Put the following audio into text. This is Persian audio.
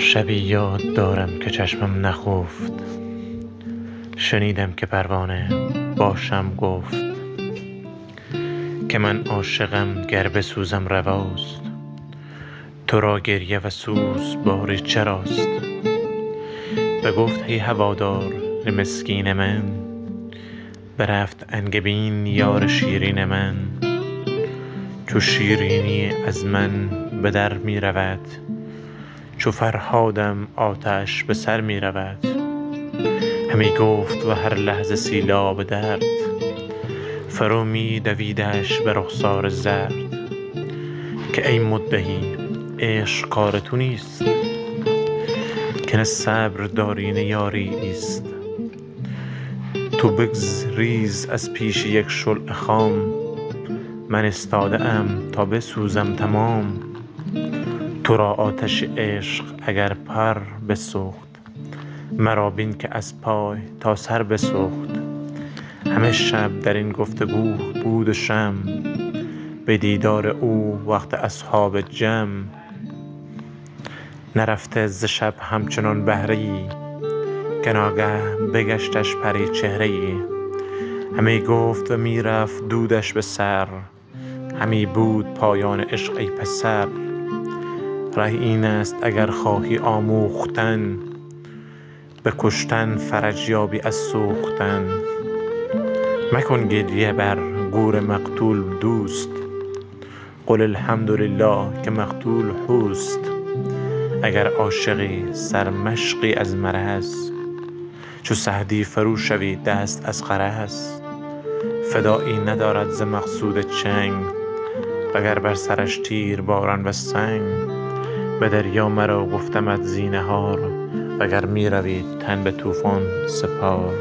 شبی یاد دارم که چشمم نخفت، شنیدم که پروانه باشم گفت که من عاشقم گر بسوزم رواست. تو را گریه و سوز باری چراست؟ بگفت ای هوادار مسکین من، برفت انگبین یار شیرین من. چو شیرینی از من به در می رود، چو فرهادم آتش به سر می رود. همی گفت و هر لحظه سیلاب درد، فرو می دویدش به رخسار زرد. که ای مدعی عشق کار تو نیست، که نه صبر داری نه یاری است. تو بگریز از پیش یک شعله خام، من استاده ام تا بسوزم تمام. تو را آتش عشق اگر پر بسوخت، مرا بین که از پای تا سر بسوخت. همه شب در این گفتگو بود و شم، به دیدار او وقت اصحاب جم. نرفته ز شب همچنان بهره ای، که ناگه بگشتش پری چهره ای. همی گفت و می رفت دودش به سر، همی بود پایان عشق ای پسر. ره این است اگر خواهی آموختن، به کشتن فرج یابی از سوختن. مکن گریه بر گور مقتول دوست، قل الحمدلله که مقتول هوست. اگر عاشقی سرمشقی از مرض، چو سعدی فرو شوی دست از غرض. فدایی ندارد ز مقصود چنگ، وگر بر سرش تیر باران و سنگ. به دریا مرو گفتمت زینهار، وگر می روی تن به طوفان سپار.